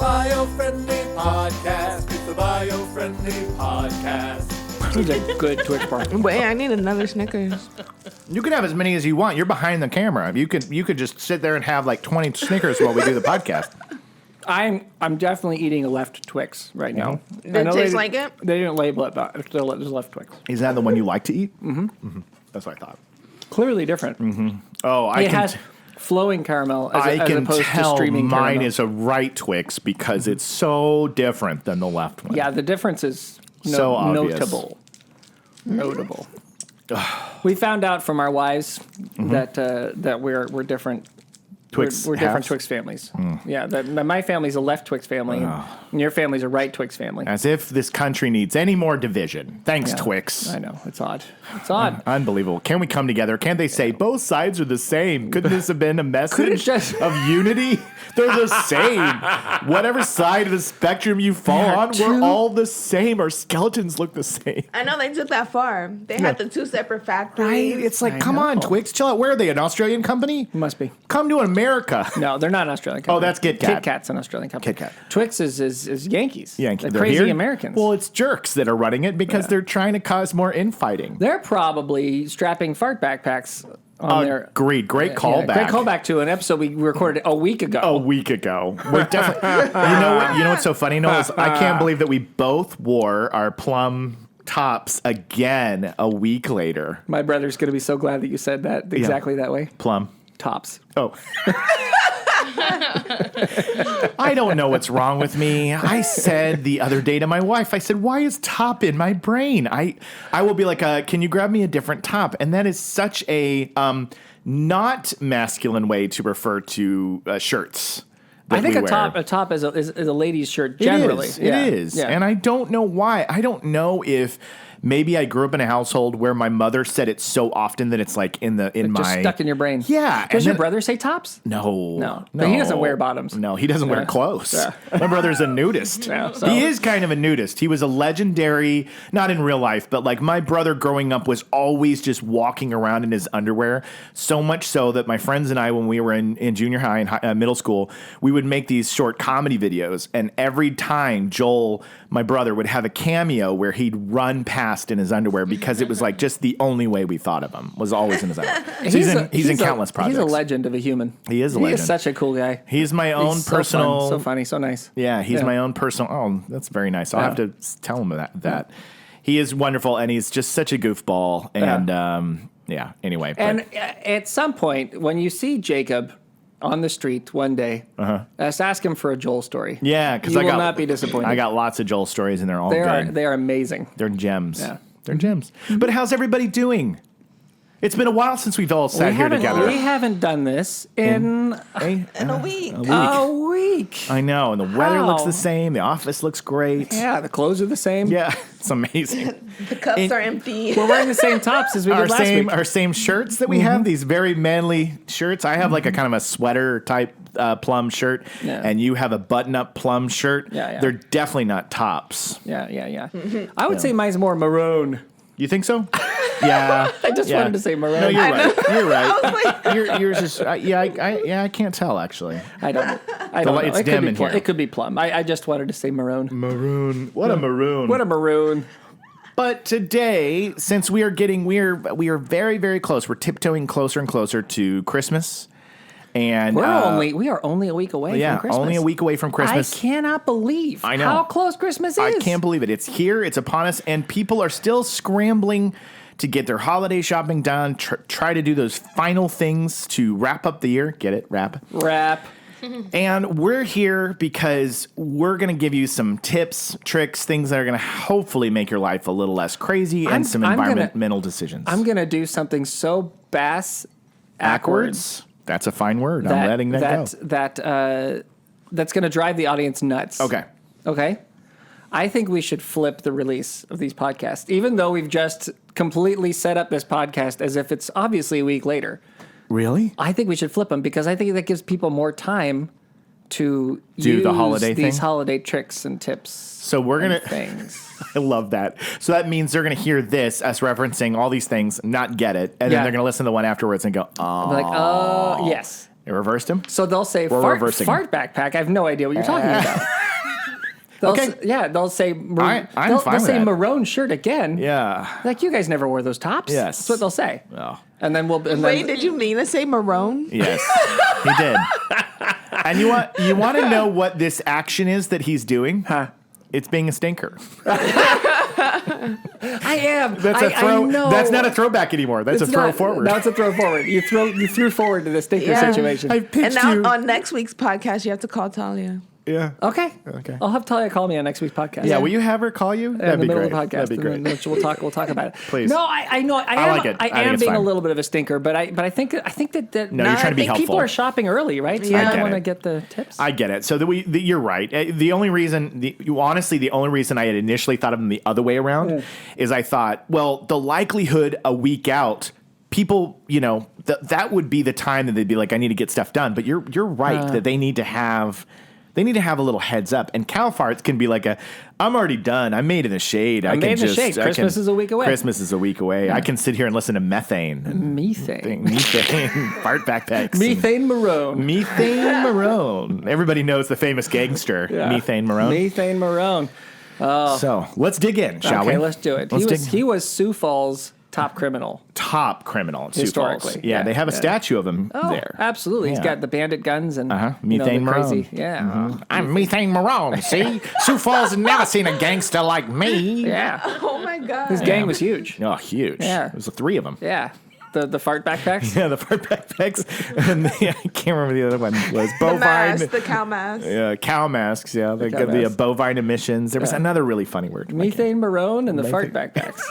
Biofriendly Podcast. It's the Biofriendly Podcast. He's a good Twix bar. Wait, I need another Snickers. You can have as many as you want. You're behind the camera. You could just sit there and have like 20 Snickers while we do the podcast. I'm definitely eating a left Twix right now. Did it taste like it? They didn't label it, but it's still just left Twix. Is that the one you like to eat? Mm-hmm. That's what I thought. Clearly different. Mm-hmm. Oh, It has flowing caramel as I can opposed to tell streaming mine caramel. is a right Twix because it's so different than the left one. Yeah, the difference is So obvious. Notable. We found out from our wives that we're different. Twix We're different halves? Twix families. Yeah, my family's a left Twix family, and your family's a right Twix family. As if this country needs any more division. Thanks, Yeah. Twix. I know, it's odd. It's odd. Unbelievable. Can we come together? Can't they say both sides are the same? Couldn't this have been a message just- of unity? They're the same. Whatever side of the spectrum you fall on, we're all the same. Our skeletons look the same. I know they took that far. They had the two separate factories. Right? It's like, come on, Twix, chill out. Where are they? An Australian company? Must be. Come to America. No, they're not an Australian company. Oh, that's Kit Kat. Kit Kat's an Australian company. Kit Kat. Twix is Yankees. They're crazy here? Americans. Well, it's jerks that are running it because they're trying to cause more infighting. They're probably strapping fart backpacks on their... Great callback. Great callback to an episode we recorded a week ago. A week ago. We're definitely. You know what? You know what's so funny, Noel? Is I can't believe that we both wore our plum tops again a week later. My brother's going to be so glad that you said that exactly that way. Plum Tops. Oh. I don't know what's wrong with me. I said the other day to my wife, I said, why is top in my brain? I will be like, can you grab me a different top? And that is such a not masculine way to refer to shirts. I think we a wear. top is a lady's shirt generally. It is. Yeah. And I don't know why. I don't know if maybe I grew up in a household where my mother said it so often that it's like in just my stuck in your brain. Yeah. Does and your then- brother say tops? No. But he doesn't wear bottoms. No, he doesn't wear clothes. Yeah. My brother's a nudist. Yeah, so- He is kind of a nudist. He was a legendary, not in real life, but like my brother growing up was always just walking around in his underwear. So much so that my friends and I, when we were in junior high and middle school, we would make these short comedy videos. And every time Joel, my brother, would have a cameo where he'd run past in his underwear because it was like just the only way we thought of him was always in his underwear. So he's in countless projects. He's a legend of a human. He is a legend. He is such a cool guy. He's my own He's so personal... fun, so funny, so nice. Yeah, he's my own personal... Oh, that's very nice. I'll have to tell him that. He is wonderful, and he's just such a goofball. And, anyway. And at some point, when you see Jacob on the street one day, just ask him for a Joel story. Yeah, because you will not be disappointed. I got lots of Joel stories, and they're all good. They are amazing. They're gems. Yeah. They're gems. But how's everybody doing? It's been a while since we've all sat here together. We haven't done this in a week. a week. I know, and the weather looks How? the same. The office looks great. Yeah, the clothes are the same. Yeah, it's amazing. The cups are empty. We're wearing the same tops as we did last week. Our same shirts that we have, these very manly shirts. I have like a kind of a sweater type plum shirt, and you have a button-up plum shirt. Yeah. They're definitely not tops. Yeah. I would say mine's more maroon. You think so? Yeah. I just wanted to say maroon. No, you're right. You're right. I was like, Yours is I can't tell actually. I don't know. It's It could dim be in plum. here. It could be plum. I just wanted to say maroon. Maroon. What a maroon. What a maroon. But today, since we are very, very close. We're tiptoeing closer and closer to Christmas. And We are only a week away from Christmas. only a week away from Christmas. I cannot believe I know. how close Christmas is. I can't believe it. It's here. It's upon us. And people are still scrambling to get their holiday shopping done, try to do those final things to wrap up the year. Get it? Wrap. And we're here because we're going to give you some tips, tricks, things that are going to hopefully make your life a little less crazy and some environmental decisions. I'm going to do something so backwards. That's a fine word. I'm letting that go. That's going to drive the audience nuts. Okay. I think we should flip the release of these podcasts, even though we've just completely set up this podcast as if it's obviously a week later. Really? I think we should flip them because I think that gives people more time to Do use the holiday these thing? holiday tricks and tips. So we're going to... things. I love that. So that means they're going to hear this, us referencing all these things, not get it, and then they're going to listen to the one afterwards and go, oh. Like, oh, yes. It reversed him? So they'll say We're fart reversing. Pack. I have no idea what you're talking about. They'll say I'm they'll fine with say that. maroon shirt again. Yeah. Like, you guys never wore those tops. Yes. That's what they'll say. Oh. And then Wait, did you mean to say maroon? Yes, he did. And you want to know what this action is that he's doing? Huh? It's being a stinker. I am. That's a throw. I know. That's not a throwback anymore. That's a throw forward. Now it's a throw forward. You threw forward to the stinker Yeah. situation. I pitched And now you. on next week's podcast, you have to call Talia. Yeah. Okay. I'll have Talia call me on next week's podcast. Yeah. Will you have her call you? in the middle of the podcast. That'd be great. And then we'll talk about it. Please. No, I know. I am. like it. I I think am it's being fine. a little bit of a stinker, but I think that No, you're trying to be I think helpful. people are shopping early, right? So Yeah. I get want to it. get the tips. I get it. So you're right. The only reason, honestly, the only reason I had initially thought of them the other way around is I thought, well, the likelihood a week out, people, that would be the time that they'd be like, I need to get stuff done. But you're right that they need to have. They need to have a little heads up. And cow farts can be like I'm already done. I'm made in the shade. I'm made in the shade. Christmas is a week away. Christmas is a week away. I can sit here and listen to methane. Methane. Methane. Fart backpacks. Methane Marone. Methane Marone. Everybody knows the famous gangster, Methane Marone. Methane Marone. So let's dig in, shall we? Okay, let's do it. He was Sioux Falls' top criminal. Top criminal at Sioux Falls. Historically. Yeah, Yeah, they have a yeah. statue of him Oh, there. absolutely. He's Yeah. got the bandit guns and Methane the crazy. Marone. Yeah. I'm Methane Marone, see? Sioux Falls has never seen a gangster like me. Yeah. Oh my God. His gang was huge. Oh, huge. Yeah. There's 3 of them. Yeah. The fart backpacks. Yeah, the fart backpacks. And I can't remember the other one was The bovine. mask, the cow mask. Cow masks, yeah. They cow got the masks. bovine emissions. There was another really funny word. Methane Marone and the fart backpacks.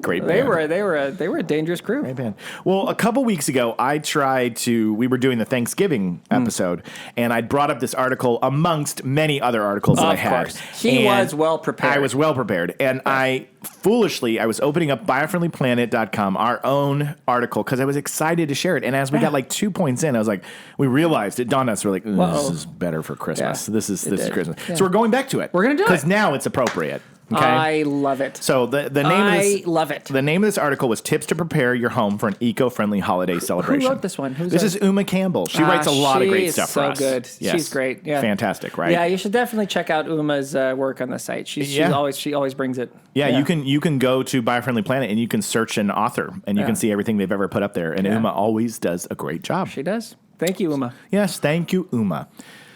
Great They band. were a dangerous crew. Great band. Well, a couple weeks ago, we were doing the Thanksgiving episode, and I brought up this article amongst many other articles that I Of had. course. He And was well prepared. I was well prepared. And I was opening up biofriendlyplanet.com, our own article, because I was excited to share it. And as we got like 2 points in, I was like, we realized it dawned on us, we're like, this is better for Christmas. Yeah, This is did. Christmas. Yeah. So we're going back to it. We're gonna do it. Because now it's appropriate. Okay. I love it. So the name of this, love it. The name of this article was "Tips to Prepare Your Home for an Eco-Friendly Holiday Celebration." Who wrote this one? This is Uma Campbell. She writes a lot of great she's stuff so for us. good. Yes. She's great. Yeah. Fantastic, right? Yeah, you should definitely check out Uma's work on the site. She always brings it. Yeah, you can go to Biofriendly Planet and you can search an author and you can see everything they've ever put up there. And Uma always does a great job. She does. Thank you, Uma. Yes, thank you, Uma.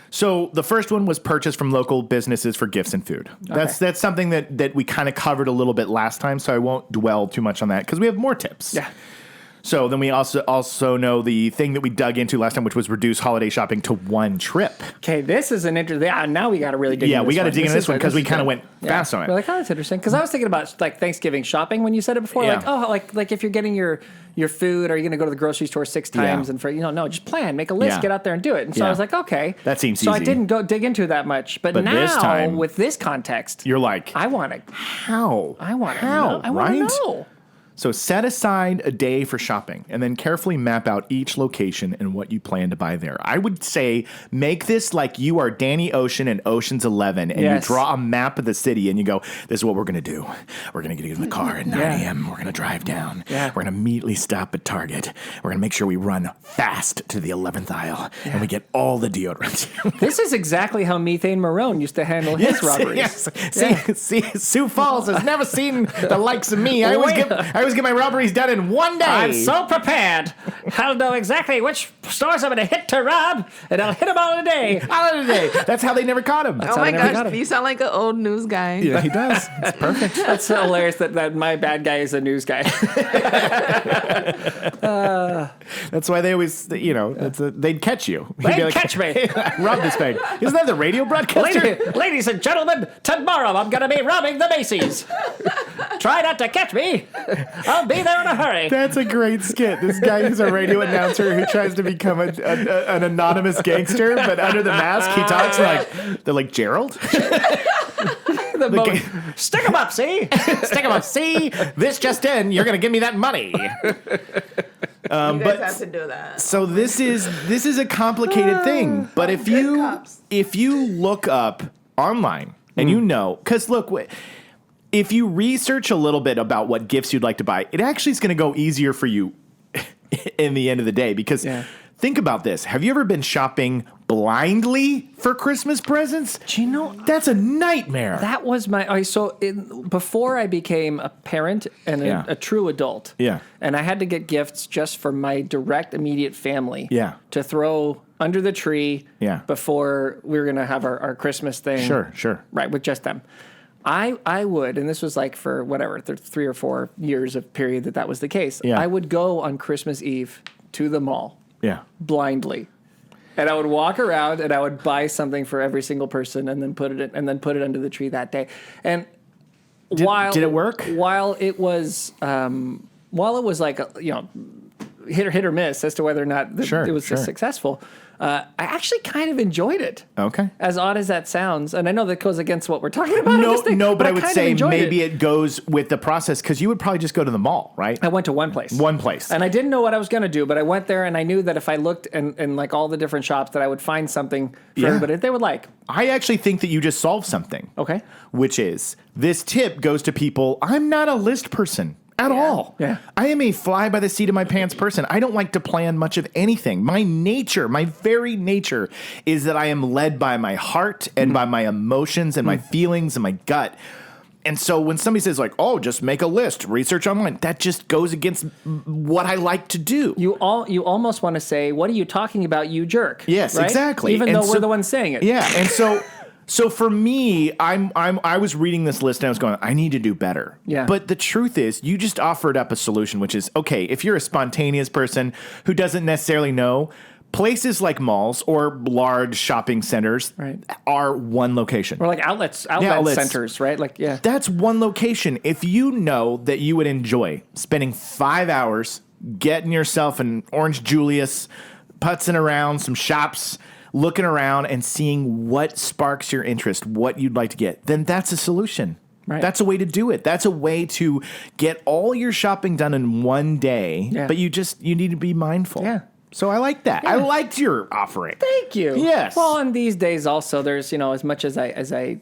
So the first one was purchased from local businesses for gifts and food. That's something that we kind of covered a little bit last time, so I won't dwell too much on that because we have more tips. Yeah. So then we also know the thing that we dug into last time, which was reduce holiday shopping to one trip. Okay, this is an interesting. Yeah, now we got to really dig. Yeah, into we got to dig into this one because we kind of went fast on it. We're like, oh, that's interesting. Because I was thinking about like Thanksgiving shopping when you said it before. Yeah. Like, oh, like if you're getting your food, are you going to go to the grocery store 6 times? Yeah. And for no, just plan, make a list, Yeah. get out there and do it. And so Yeah. I was like, okay, That seems so I easy. didn't go dig into it that much, but now this time, with this context, You're like, I want to. how? I want to How? know. I want to Right? know. So set aside a day for shopping and then carefully map out each location and what you plan to buy there. I would say make this like you are Danny Ocean in Ocean's 11 and Yes. you draw a map of the city and you go, this is what we're going to do. We're going to get in the car at 9 Yeah. a.m. We're going to drive down. Yeah. We're going to immediately stop at Target. We're going to make sure we run fast to the 11th aisle and we get all the deodorant. This is exactly how Methane Marone used to handle his robberies. Yes. See, Sioux Falls has never seen the likes of me. I always get my robberies done in one day. I'm so prepared. I'll know exactly which stores I'm going to hit to rob, and I'll hit them all in a day. all in a day. That's how they never caught him. Oh how my I never got gosh, him. you sound like an old news guy. Yeah, he does. It's perfect. That's hilarious that my bad guy is a news guy. That's why they always, they'd catch you. He'd They'd be like, catch me. Rob this bank. Isn't that the radio broadcaster? Ladies and gentlemen, tomorrow I'm going to be robbing the Macy's. Try not to catch me. I'll be there in a hurry. That's a great skit. This guy who's a radio announcer who tries to become an anonymous gangster, but under the mask he talks like, they're like, Gerald? Stick 'em up, see? Stick him up. See, this just in, you're going to give me that money. You guys have to do that. So this is a complicated thing, but if you look up online and because look, if you research a little bit about what gifts you'd like to buy, it actually is going to go easier for you in the end of the day because Think about this. Have you ever been shopping blindly for Christmas presents? Do you know That's a nightmare. that was before I became a parent and Yeah. a true adult. Yeah. And I had to get gifts just for my direct immediate family. Yeah. To throw under the tree. Yeah. Before we were gonna have our Christmas thing. Sure. Right, with just them. I would, and this was like for whatever, 3 or 4 years of period that was the case. Yeah. I would go on Christmas Eve to the mall Yeah. blindly. And I would walk around and I would buy something for every single person and then put it under the tree that day. And Did it work? While it was like hit or miss as to whether or not it was successful, I actually kind of enjoyed it. Okay. As odd as that sounds, and I know that goes against what we're talking about. No, but I would kind of say enjoyed maybe it goes with the process because you would probably just go to the mall, right? I went to one place. And I didn't know what I was going to do, but I went there and I knew that if I looked in like all the different shops that I would find something for everybody that they would like. I actually think that you just solved something. Okay. Which is, this tip goes to people, I'm not a list person at all. Yeah. I am a fly by the seat of my pants person. I don't like to plan much of anything. My very nature is that I am led by my heart and by my emotions and my feelings and my gut. And so when somebody says like, oh, just make a list, research online, that just goes against what I like to do. You almost want to say, what are you talking about, you jerk? Yes, right? exactly. Even though we're the ones saying it. Yeah, and so for me, I was reading this list and I was going, I need to do better. Yeah. But the truth is, you just offered up a solution, which is, okay, if you're a spontaneous person who doesn't necessarily know, places like malls or large shopping centers are one location. Or like outlet centers, right? Like, yeah. That's one location. If you know that you would enjoy spending 5 hours getting yourself an Orange Julius, putzing around some shops, looking around and seeing what sparks your interest, what you'd like to get, then that's a solution. Right. That's a way to do it. That's a way to get all your shopping done in one day, but you need to be mindful. Yeah. So I like that. Yeah. I liked your offering. Thank you. Yes. Well, and these days also, there's, as much as I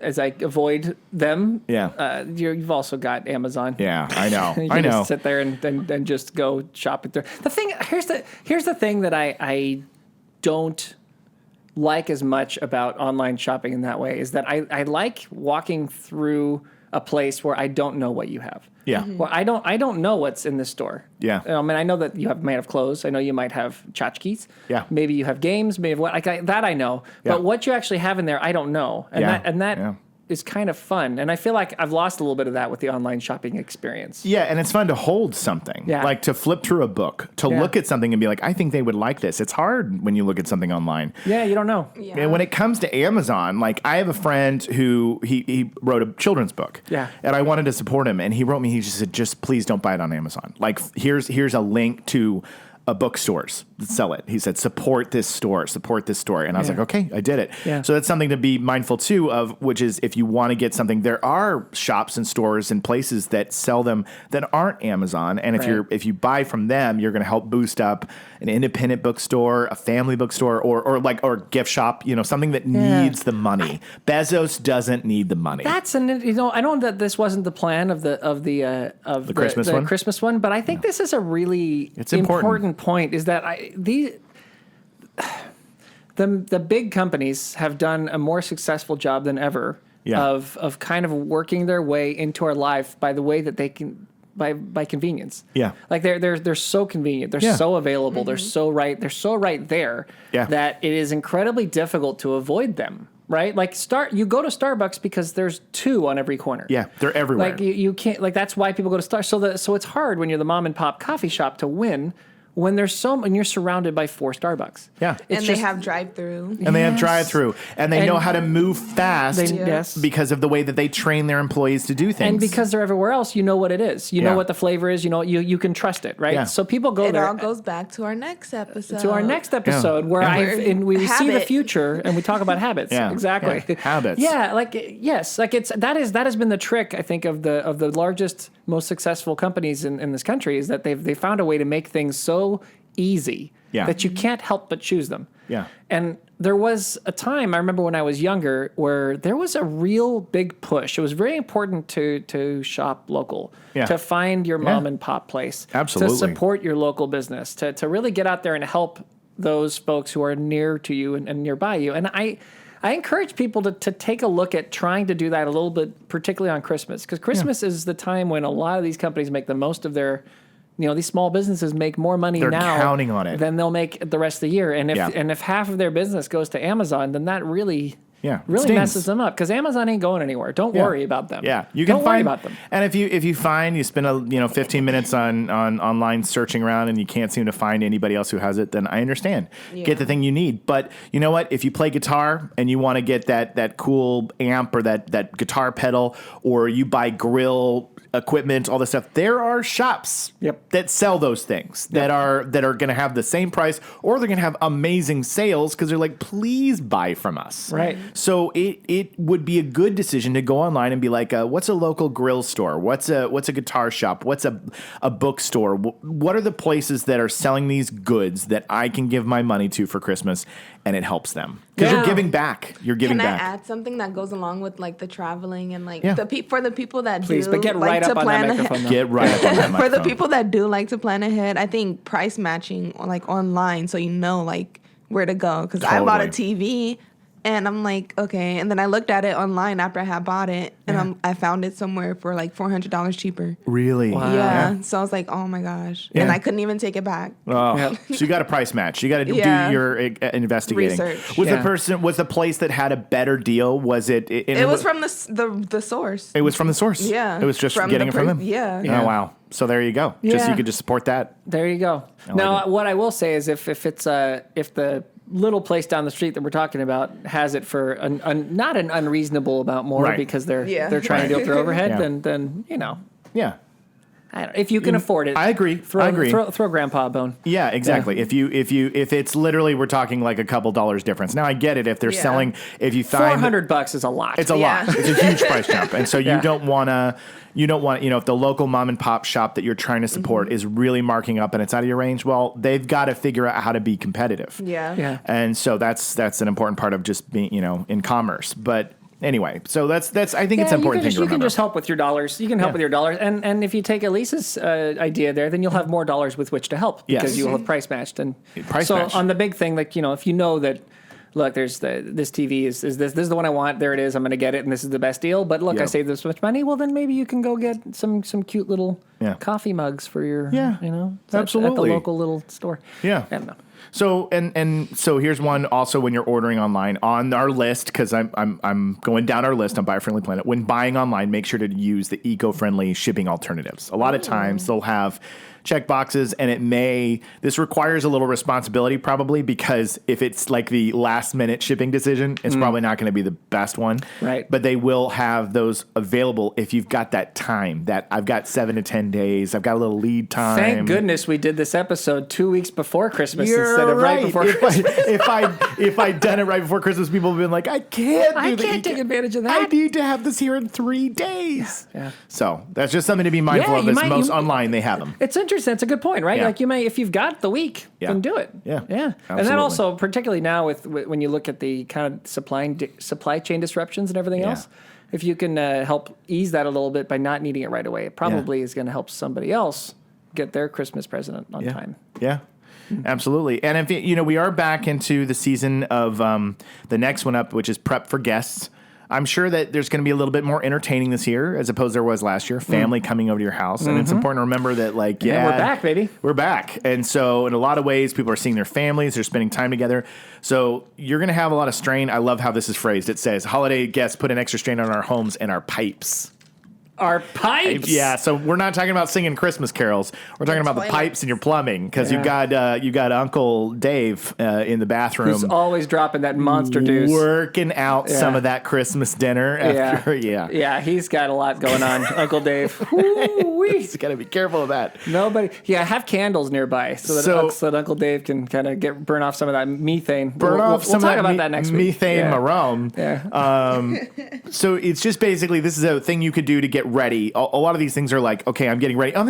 avoid them, you've also got Amazon. Yeah, I know. You I know. just sit there and just go shopping through. Here's the thing that I don't like as much about online shopping in that way is that I like walking through a place where I don't know what you have. Yeah. Well, I don't know what's in this store. Yeah. I mean, I know that you might have clothes. I know you might have tchotchkes. Yeah. Maybe you have games. Maybe that I know. Yeah. But what you actually have in there, I don't know. And that is kind of fun. And I feel like I've lost a little bit of that with the online shopping experience. Yeah, and it's fun to hold something. Yeah. Like to flip through a book, to look at something and be like, I think they would like this. It's hard when you look at something online. Yeah, you don't know. Yeah. And when it comes to Amazon, like I have a friend who he wrote a children's book. Yeah. And I wanted to support him. And he wrote me, he just said, just please don't buy it on Amazon. Like here's a link to a bookstores that sell it. He said, support this store. And I was like, okay, I did it. Yeah. So that's something to be mindful too of, which is if you want to get something, there are shops and stores and places that sell them that aren't Amazon. And if you buy from them, you're going to help boost up an independent bookstore, a family bookstore, or gift shop, something that needs the money. Bezos doesn't need the money. I know that this wasn't the plan of the Christmas one, but I think this is a really important point is that the big companies have done a more successful job than ever of kind of working their way into our life by the way that they can by convenience. Yeah. Like they're so convenient. They're so available. Mm-hmm. They're so right there that it is incredibly difficult to avoid them. Right? Like you go to Starbucks because there's 2 on every corner. Yeah, they're everywhere. Like you can't, like that's why people go to Starbucks. So it's hard when you're the mom and pop coffee shop to win when you're surrounded by 4 Starbucks. Yeah. They have drive-through. And they have drive-through. And they know how to move fast because of the way that they train their employees to do things. And because they're everywhere else, you know what it is. You know what the flavor is. You can trust it, right? Yeah. So people go there. It all goes back to our next episode. Where we see the future and we talk about habits. Yeah. Exactly. Yeah. Habits. Yeah, that has been the trick, I think, of the largest, most successful companies in this country is that they found a way to make things so easy that you can't help but choose them. Yeah. And there was a time, I remember when I was younger, where there was a real big push. It was very important to shop local, to find your mom and pop place, Absolutely. to support your local business, to really get out there and help those folks who are near to you and nearby you. And I encourage people to take a look at trying to do that a little bit, particularly on Christmas, because Christmas is the time when a lot of these companies make the most of their, these small businesses make more money They're now counting on it. than they'll make the rest of the year. And if half of their business goes to Amazon, then that really messes them up, because Amazon ain't going anywhere. Don't worry about them. Yeah, you can Don't worry about them. And if you find you spend 15 minutes on online searching around and you can't seem to find anybody else who has it, then I understand. Yeah. Get the thing you need. But you know what? If you play guitar and you want to get that cool amp or that guitar pedal, or you buy grill equipment, all this stuff, there are shops that sell those things that are going to have the same price, or they're going to have amazing sales because they're like, please buy from us. Right. So it would be a good decision to go online and be like, what's a local grill store? What's a guitar shop? What's a bookstore? What are the places that are selling these goods that I can give my money to for Christmas, and it helps them? Because you're giving back. You're giving back. Can I add something that goes along with like the traveling and like Yeah. for the people that Please, do but get like right to up on plan that ahead? microphone. Get right up on that For microphone. the people that do like to plan ahead, I think price matching like online, so you know like where to go. Because I bought a TV. And I'm like, okay. And then I looked at it online after I had bought it, and I found it somewhere for like $400 cheaper. Really? Wow. Yeah. So I was like, oh my gosh. Yeah. And I couldn't even take it back. Oh, Yep. so you got to price match. You got to do your investigating. Research. Was the place that had a better deal? Was it? It was from the source. It was from the source. Yeah. It was just From getting the it from them. Yeah. Yeah. Oh wow. So there you go. Just Yeah. you could just support that. There you go. Now, what I will say is if the little place down the street that we're talking about has it for not an unreasonable amount more, Right. because they're Yeah. trying to deal with their overhead, Yeah. then Yeah. I don't, if you can afford it, I agree. Throw, I agree. Throw Grandpa a bone. Yeah, exactly. Yeah. If it's literally, we're talking like a couple dollars difference. Now I get it. If they're Yeah. selling, if you find $400 is a lot. it's a Yeah. lot. It's a huge price jump, and so Yeah. you don't want if the local mom and pop shop that you're trying to support is really marking up and it's out of your range, well, they've got to figure out how to be competitive. Yeah. And so that's an important part of just being, in commerce. But anyway, so that's I think it's an important thing to You remember. can just help with your dollars. You can help with your dollars, and if you take Elisa's idea there, then you'll have more dollars with which to help, because Yes. you will have price matched. And Price so match. on the big thing, like if you know that, look, there's this TV is this is the one I want. There it is. I'm going to get it, and this is the best deal. But look, I Yep. saved this much money. Well, then maybe you can go get some cute little coffee mugs for your at the absolutely. local little store. Yeah. I don't know. So so here's one also when you're ordering online on our list, because I'm going down our list on Biofriendly Planet. When buying online, make sure to use the eco-friendly shipping alternatives. A lot of times they'll have check boxes, and this requires a little responsibility probably, because if it's like the last minute shipping decision, it's probably not going to be the best one. Right. But they will have those available if you've got that time, that I've got 7 to 10 days. I've got a little lead time. Thank goodness we did this episode 2 weeks before Christmas instead of right before Christmas. If I'd done it right before Christmas, people would have been like, I can't take advantage of I that. need to have this here in 3 days. Yeah. So that's just something to be mindful Yeah, of, you as might- most you- online they have them. It's interesting. It's a good point, right? Yeah. Like if you've got the week, then do it. Yeah. And then Absolutely. also, particularly now with when you look at the kind of supply chain disruptions and everything Yeah. else, if you can help ease that a little bit by not needing it right away, it probably is going to help somebody else get their Christmas present on time. Yeah. Absolutely. And if we are back into the season of the next one up, which is Prep for Guests. I'm sure that there's going to be a little bit more entertaining this year as opposed to there was last year. Family coming over to your house. And it's important to remember that, like, we're back, baby. We're back. And so in a lot of ways, people are seeing their families. They're spending time together. So you're going to have a lot of strain. I love how this is phrased. It says, holiday guests put an extra strain on our homes and our pipes. Our pipes. Yeah, so we're not talking about singing Christmas carols. We're talking about the pipes in your plumbing, because you got Uncle Dave in the bathroom. Who's always dropping that monster deuce. Working out some of that Christmas dinner. After, Yeah, he's got a lot going on, Uncle Dave. Woo-wee. He's got to be careful of that. Nobody. Yeah, have candles nearby so that Uncle Dave can kind of burn off some of that methane. We'll talk about that next week. methane marone. Yeah. So it's just basically, this is a thing you could do to get ready. A lot of these things are like, okay, I'm getting ready. Oh,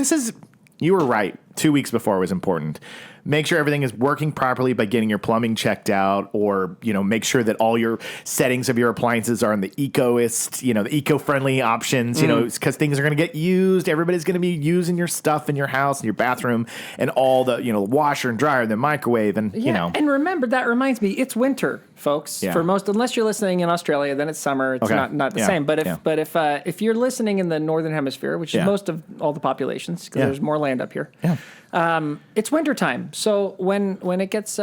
you were right. 2 weeks before was important. Make sure everything is working properly by getting your plumbing checked out, or, make sure that all your settings of your appliances are in the the eco-friendly options, because things are going to get used. Everybody's going to be using your stuff in your house and your bathroom and all the, the washer and dryer, the microwave, and, And remember, that reminds me, it's winter, folks. Yeah. For most, unless you're listening in Australia, then it's summer. It's not the same. But if you're listening in the northern hemisphere, which is most of all the populations, because there's more land up here, it's wintertime. So when it gets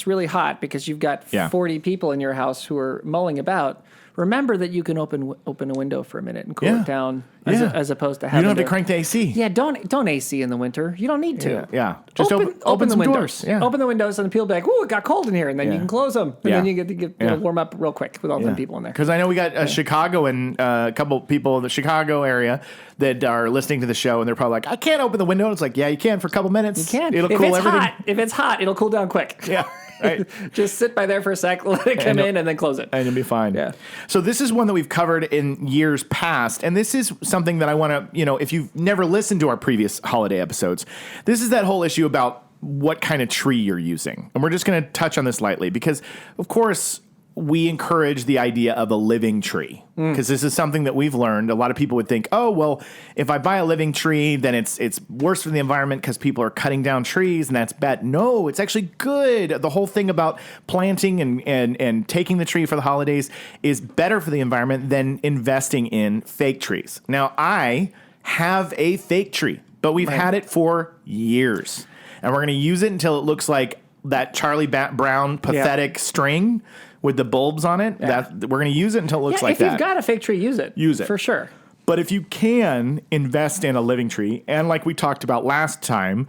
really hot because you've got 40 people in your house who are mulling about, remember that you can open a window for a minute and cool it down, as opposed to having you don't have to crank the AC. Yeah, don't AC in the winter. You don't need to. Yeah. Just open the some windows. doors. Yeah. Open the windows and people be like, "Ooh, it got cold in here," and then you can close them, and then you get to get warm up real quick with all them people in there. Because I know we got Chicago and a couple people in the Chicago area that are listening to the show, and they're probably like, "I can't open the window." It's like, yeah, you can for a couple minutes. You can. It'll cool everything. If it's hot, it'll cool down quick. Yeah. Right. Just sit by there for a sec, let it come in, and then close it. And you'll be fine. Yeah. So this is one that we've covered in years past. And this is something that I want to, if you've never listened to our previous holiday episodes, this is that whole issue about what kind of tree you're using. And we're just going to touch on this lightly because, of course, we encourage the idea of a living tree because this is something that we've learned. A lot of people would think, oh, well, if I buy a living tree, then it's worse for the environment because people are cutting down trees and that's bad. No, it's actually good. The whole thing about planting and taking the tree for the holidays is better for the environment than investing in fake trees. Now, I have a fake tree, but we've had it for years. And we're going to use it until it looks like that Charlie Brown pathetic string with the bulbs on it. That we're going to use it until it looks like that. If you've got a fake tree, use it. Use it. For sure. But if you can invest in a living tree, and like we talked about last time,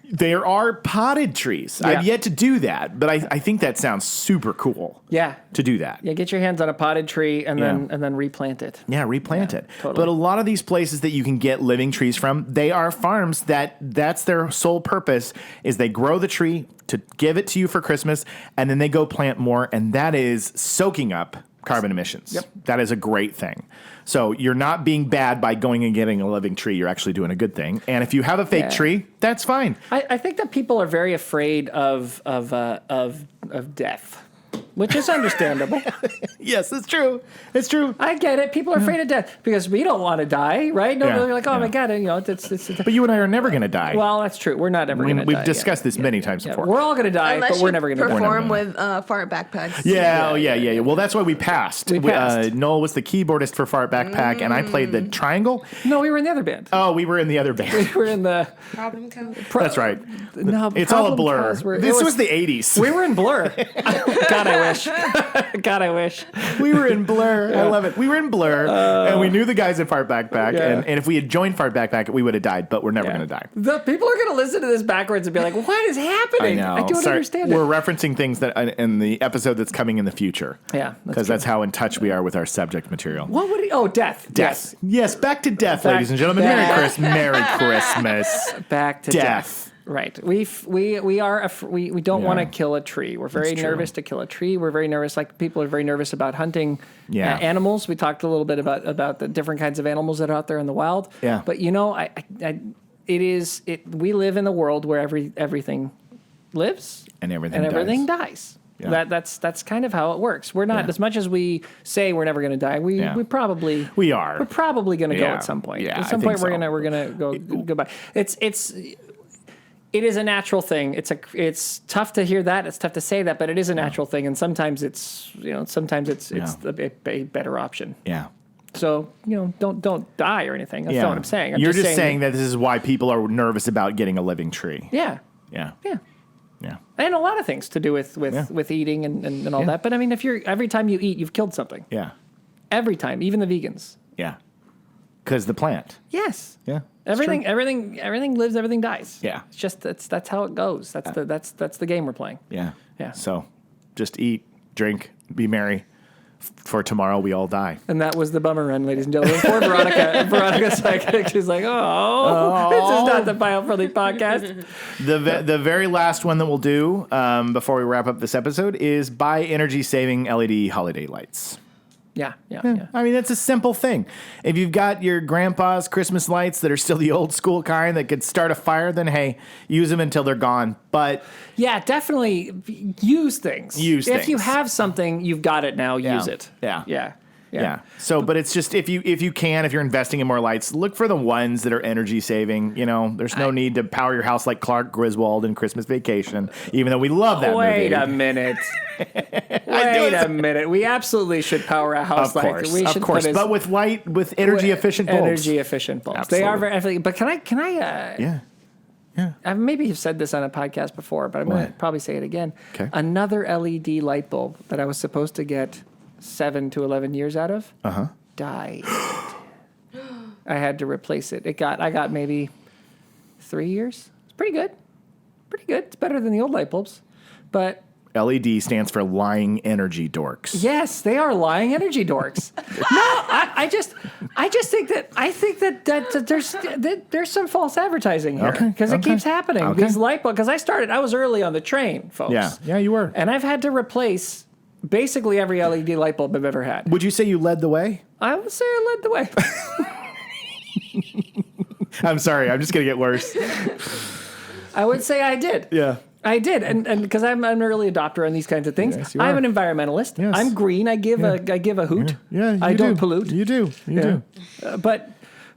there are potted trees. Yeah. I've yet to do that, but I think that sounds super cool. Yeah. To do that. Yeah, get your hands on a potted tree and then replant it. Yeah, replant it. Totally. But a lot of these places that you can get living trees from, they are farms that's their sole purpose is they grow the tree to give it to you for Christmas, and then they go plant more, and that is soaking up carbon emissions. Yep. That is a great thing. So you're not being bad by going and getting a living tree. You're actually doing a good thing. And if you have a fake tree, that's fine. I think that people are very afraid of death, which is understandable. Yes, it's true. It's true. I get it. People are afraid of death because we don't want to die, right? No, they're like, oh my God, it's. But you and I are never going to die. Well, that's true. We're not ever going to die. We've discussed this many times before. We're all going to die, Unless but we're you never going to die. perform with fart backpacks. Yeah. Well, that's why we passed. We passed. Noel was the keyboardist for Fart Backpack, and I played the triangle. No, we were in the other band. Oh, we were in the other band. We were in the. Problem code. That's right. No, It's all a Problem blur. Cause This was the 80s. We were in Blur. God, I wish. God, I wish. We were in Blur. I love it. We were in Blur, and we knew the guys at Fart Backpack, Yeah. and if we had joined Fart Backpack, we would have died, but we're never going to die. The people are going to listen to this backwards and be like, "What is happening? I know. I don't understand We're it." referencing things that in the episode that's coming in the future. Yeah, Because that's how in touch we are with our subject material. What would he? Oh, death. Death. Yes, back to death, Back- ladies and gentlemen. back- Merry Christmas. Back to death. Right. We don't want to kill a tree. We're very nervous to kill a tree. We're very nervous. Like people are very nervous about hunting animals. We talked a little bit about the different kinds of animals that are out there in the wild. Yeah. But we live in the world where everything lives And everything dies. Yeah. That's kind of how it works. We're not as much as we say we're never going to die. We probably are. We're probably going to go Yeah. at some point. Yeah, At some I point think we're gonna go by. It is a natural thing. It's tough to hear that. It's tough to say that, but it is a natural thing. And sometimes it's a better option. Yeah. So don't die or anything. That's not what I'm saying. You're just saying that this is why people are nervous about getting a living tree. Yeah. Yeah. Yeah. Yeah. And a lot of things to do with eating and all that. But I mean, every time you eat, you've killed something. Yeah. Every time, even the vegans. Yeah. Because the plant. Yes. Yeah. Everything lives, everything dies. Yeah. It's just that's how it goes. That's the game we're playing. Yeah. Yeah. So just eat, drink, be merry. For tomorrow we all die. And that was the bummer run, ladies and gentlemen. Poor Veronica. Veronica's like, she's like, this is not the Biofriendly Podcast. The very last one that we'll do before we wrap up this episode is buy energy-saving LED holiday lights. Yeah. I mean, it's a simple thing. If you've got your grandpa's Christmas lights that are still the old school kind that could start a fire, then hey, use them until they're gone. But yeah, definitely use things. If you have something, you've got it now. Use it. Yeah. So, but it's just if you're investing in more lights, look for the ones that are energy saving. You know, there's no need to power your house like Clark Griswold in Christmas Vacation, even though we love that movie. Wait a minute. Wait a minute. We absolutely should power a house like we should. Of course, but with energy efficient bulbs. Energy efficient bulbs. Absolutely. They are very. But can I? Yeah. I maybe have said this on a podcast before, but I'm going to probably say it again. Okay. Another LED light bulb that I was supposed to get 7 to 11 years out of died. I had to replace it. I got maybe 3 years. It's pretty good. It's better than the old light bulbs. But LED stands for lying energy dorks. yes, they are lying energy dorks. I just think that there's some false advertising here because it keeps happening. Okay. These light bulbs, because I was early on the train, folks. Yeah, you were. And I've had to replace basically every LED light bulb I've ever had. Would you say you led the way? I would say I led the way. I'm sorry. I'm just going to get worse. I would say I did. Yeah. I did, and because I'm an early adopter on these kinds of things. Yes, you I'm are. an environmentalist. Yes. I'm green. I give a hoot. Yeah, I don't pollute. You do. But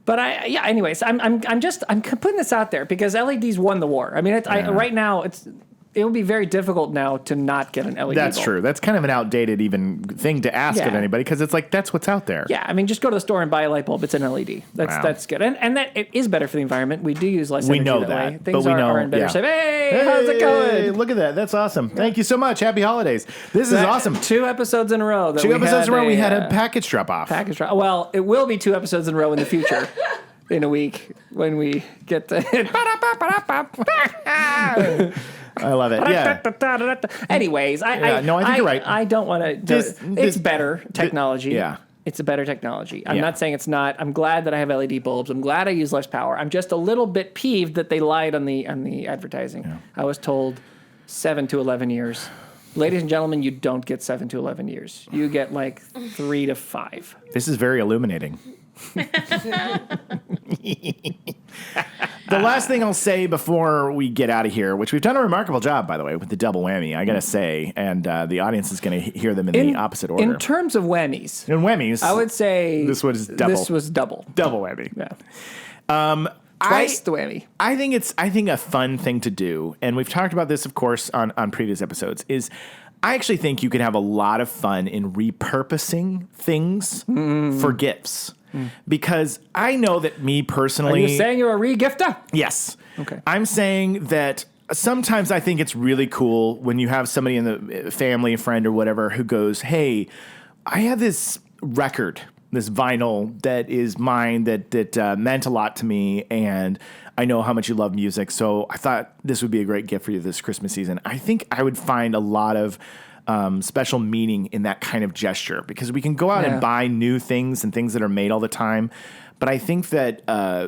anyways, I'm putting this out there because LEDs won the war. I mean, right now it would be very difficult now to not get an LED That's bulb. true. That's kind of an outdated even thing to ask of anybody because it's like that's what's out there. Yeah, I mean, just go to the store and buy a light bulb. It's an LED. That's good, and that it is better for the environment. We do use less energy know that that, way. but Things we know- are in better yeah. shape. Hey, how's it going? Look at that. That's awesome. Thank you so much. Happy holidays. This is awesome. 2 episodes in a row. We had a package drop off. package drop. Well, it will be 2 episodes in a row in the future. In a week when we get to I love it. Yeah. Anyways, I think you're right. I don't want to. It's better technology. Yeah. It's a better technology. I'm not saying it's not. I'm glad that I have LED bulbs. I'm glad I use less power. I'm just a little bit peeved that they lied on the advertising. Yeah. I was told 7 to 11 years. Ladies and gentlemen, you don't get 7 to 11 years. You get like 3 to 5. This is very illuminating. The last thing I'll say before we get out of here, which we've done a remarkable job, by the way, with the double whammy, I got to say, and the audience is going to hear them in the opposite order. In terms of whammies. In whammies. I would say this was double. This was double. Double whammy. Yeah. Twice the whammy. I think a fun thing to do, and we've talked about this, of course, on previous episodes, is I actually think you can have a lot of fun in repurposing things for gifts. Because I know that me personally... Are you saying you're a re-gifter? Yes. Okay. I'm saying that sometimes I think it's really cool when you have somebody in the family, a friend or whatever, who goes, hey, I have this record, this vinyl that is mine that meant a lot to me, and I know how much you love music, so I thought this would be a great gift for you this Christmas season. I think I would find a lot of special meaning in that kind of gesture because we can go out and buy new things and things that are made all the time. But I think that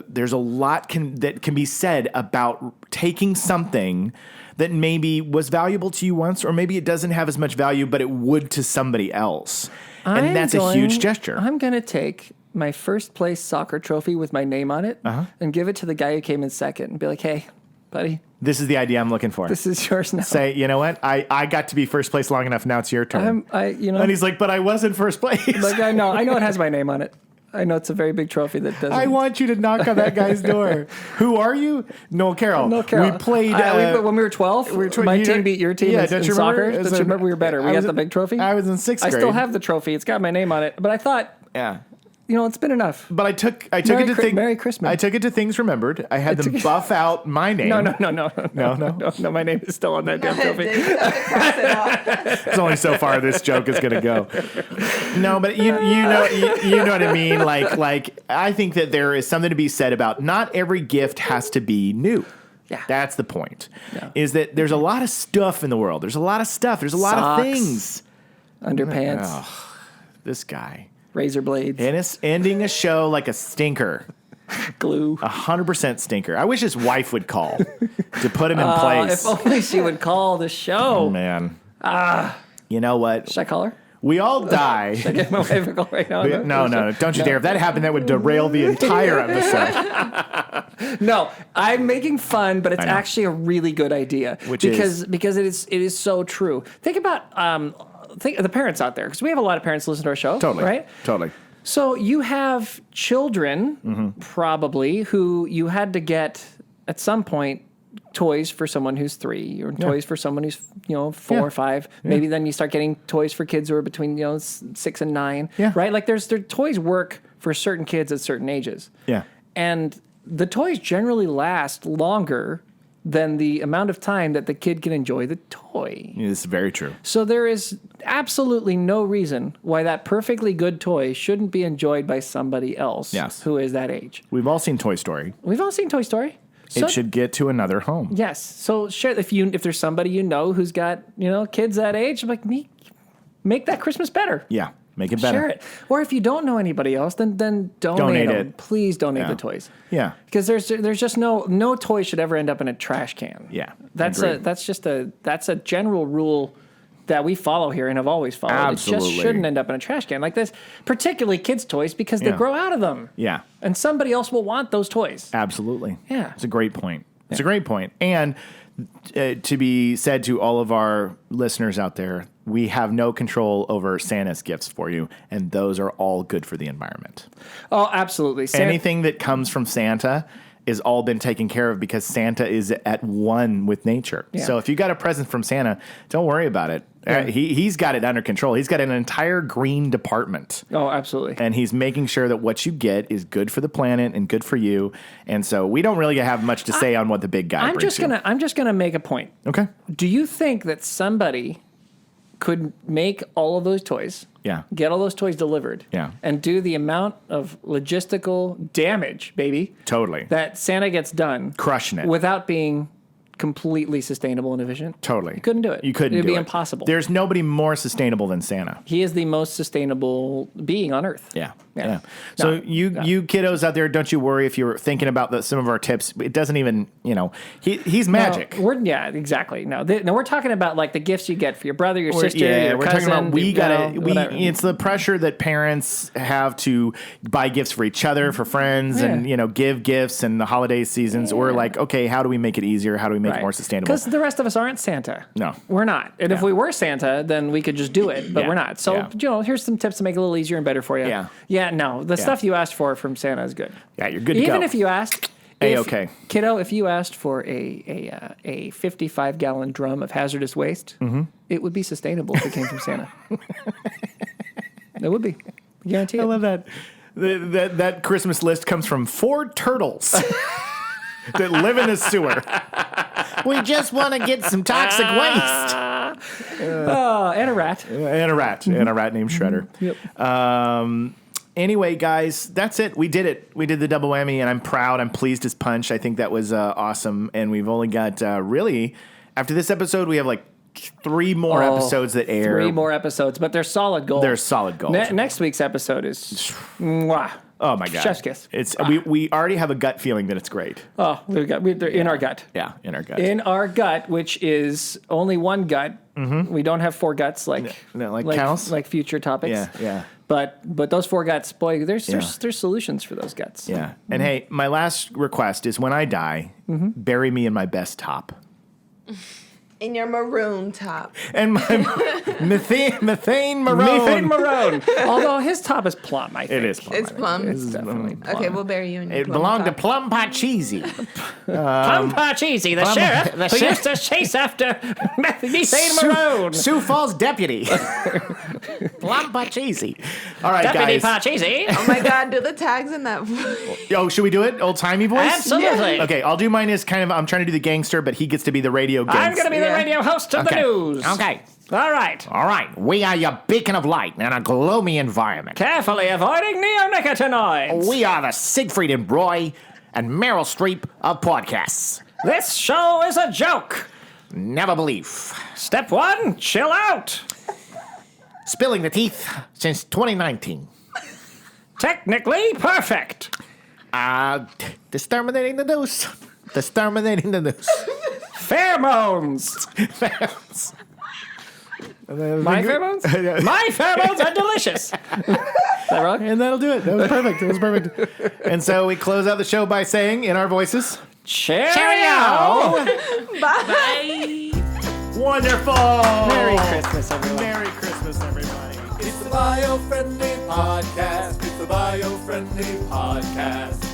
there's a lot that can be said about taking something that maybe was valuable to you once, or maybe it doesn't have as much value, but it would to somebody else. And that's a huge gesture. I'm going to take my first place soccer trophy with my name on it and give it to the guy who came in second and be like, hey, buddy. This is the idea I'm looking for. This is yours now. Say, you know what? I got to be first place long enough. Now it's your turn. And he's like, but I was in first place. Like, I know it has my name on it. I know it's a very big trophy that doesn't. I want you to knock on that guy's door. Who are you? Noel Carroll. Noel Carroll. We played. When we were 12, my team beat your team in soccer. Don't you remember? We were better. We got the big trophy. I was in 6th grade. I still have the trophy. It's got my name on it. But I thought, it's been enough. But I took it to things. Merry Christmas. I took it to Things Remembered. I had them buff out my name. No. No. My name is still on that damn trophy. It's only so far this joke is going to go. No, but you know what I mean. Like I think that there is something to be said about not every gift has to be new. Yeah. That's the point. Yeah. Is that there's a lot of stuff in the world. There's a lot of stuff. There's a lot of things. Underpants. Oh, this guy. Razor blades. And it's ending a show like a stinker. Glue. 100% stinker. I wish his wife would call to put him in place. If only she would call the show. Oh, man. You know what? Should I call her? We all die. Should I get my wife a call right now? No. Don't you dare. If that happened, that would derail the entire episode. No, I'm making fun, but it's actually a really good idea. Because it is so true. Think about the parents out there, because we have a lot of parents listen to our show. Totally. Right? Totally. So you have children, probably, who you had to get, at some point, toys for someone who's 3 or toys for someone who's 4 or 5. Maybe then you start getting toys for kids who are between 6 and 9. Yeah. Right? Like their toys work for certain kids at certain ages. Yeah. And the toys generally last longer than the amount of time that the kid can enjoy the toy. It's very true. So there is absolutely no reason why that perfectly good toy shouldn't be enjoyed by somebody else who is that age. We've all seen Toy Story. We've all seen Toy Story. It should get to another home. Yes. So share if there's somebody who's got kids that age, like me, make that Christmas better. Yeah, make it better. Share it. Or if you don't know anybody else, then donate them. it. Please donate the toys. Yeah. Because there's just no toy should ever end up in a trash can. Yeah. That's a general rule that we follow here and have always followed. Absolutely. It just shouldn't end up in a trash can like this, particularly kids' toys, because they grow out of them. Yeah. And somebody else will want those toys. Absolutely. Yeah. It's a great point. It's a great point. And to be said to all of our listeners out there, we have no control over Santa's gifts for you, and those are all good for the environment. Oh, absolutely. Anything that comes from Santa is all been taken care of because Santa is at one with nature. Yeah. So if you got a present from Santa, don't worry about it. Yeah. He's got it under control. He's got an entire green department. Oh, absolutely. And he's making sure that what you get is good for the planet and good for you. And so we don't really have much to say on what the big guy brings you. I'm just gonna make a point. Okay. Do you think that somebody could make all of those toys? Yeah. Get all those toys delivered. Yeah. And do the amount of logistical damage, baby. Totally. That Santa gets done. Crushing it. Without being completely sustainable and efficient. Totally. You couldn't do it. You couldn't do it. It'd be impossible. There's nobody more sustainable than Santa. He is the most sustainable being on Earth. Yeah. Yeah. So No. you kiddos out there, don't you worry if you're thinking about some of our tips. It doesn't even, he's magic. No, exactly. No, we're talking about like the gifts you get for your brother, your sister, your we're cousin. talking about whatever. it's the pressure that parents have to buy gifts for each other, for friends, and give gifts in the holiday seasons. We're like, okay, how do we make it easier? How do we make it more sustainable? Because the rest of us aren't Santa. No. We're not. And if we were Santa, then we could just do it, but we're not. So, here's some tips to make it a little easier and better for you. Yeah. Yeah, no. The stuff you asked for from Santa is good. Yeah, you're good to go. Even if you asked... A-okay. Kiddo, if you asked for a 55-gallon drum of hazardous waste, it would be sustainable if it came from Santa. It would be. I guarantee it. I love that. That Christmas list comes from 4 turtles that live in a sewer. We just want to get some toxic waste. And a rat. And a rat named Shredder. Yep. Anyway, guys, that's it. We did it. We did the double whammy, and I'm proud. I'm pleased as punch. I think that was awesome. And we've only got really, after this episode, we have like 3 more episodes that air. 3 more episodes, but they're solid goals. They're solid goals. Next week's episode is mwah. Oh my God. Chef's kiss. It's we already have a gut feeling that it's great. Oh, they're in our gut. Yeah, in our gut. In our gut, which is only one gut. Mm-hmm. We don't have 4 guts like cows, like future topics. Yeah. But those 4 guts, boy, there's solutions for those guts. Yeah. And hey, my last request is when I die, bury me in my best top. In your maroon top. And my methane maroon. Methane maroon. Although his top is plum, I think. It is plum. It's plum. It's definitely plum. Okay, we'll bury you in your It plum belonged top. to Plum Parcheesi. Plum Parcheesi, the sheriff who used to chase after methane maroon. Sioux Falls deputy. Plum Parcheesi. All right, Deputy guys. Parcheesi. Oh my God, do the tags in that voice. Yo, should we do it? Old timey voice? Absolutely. Okay, I'll do mine as I'm trying to do the gangster, but he gets to be the radio gangster. I'm going to be the radio host of the news. Okay. All right. All right. We are your beacon of light in a gloomy environment. Carefully avoiding neonicotinoids. We are the Siegfried and Roy and Meryl Streep of podcasts. This show is a joke. Never believe. Step 1, chill out. Spilling the teeth since 2019. Technically perfect. Exterminating the news. Exterminating the news. Pheromones. My pheromones? My pheromones are delicious. Is that wrong? And that'll do it. That was perfect. It was perfect. And so we close out the show by saying in our voices, Cheerio! Bye. wonderful. Merry Christmas, everyone. Merry Christmas, everybody. It's the Biofriendly Podcast. It's the Biofriendly Podcast.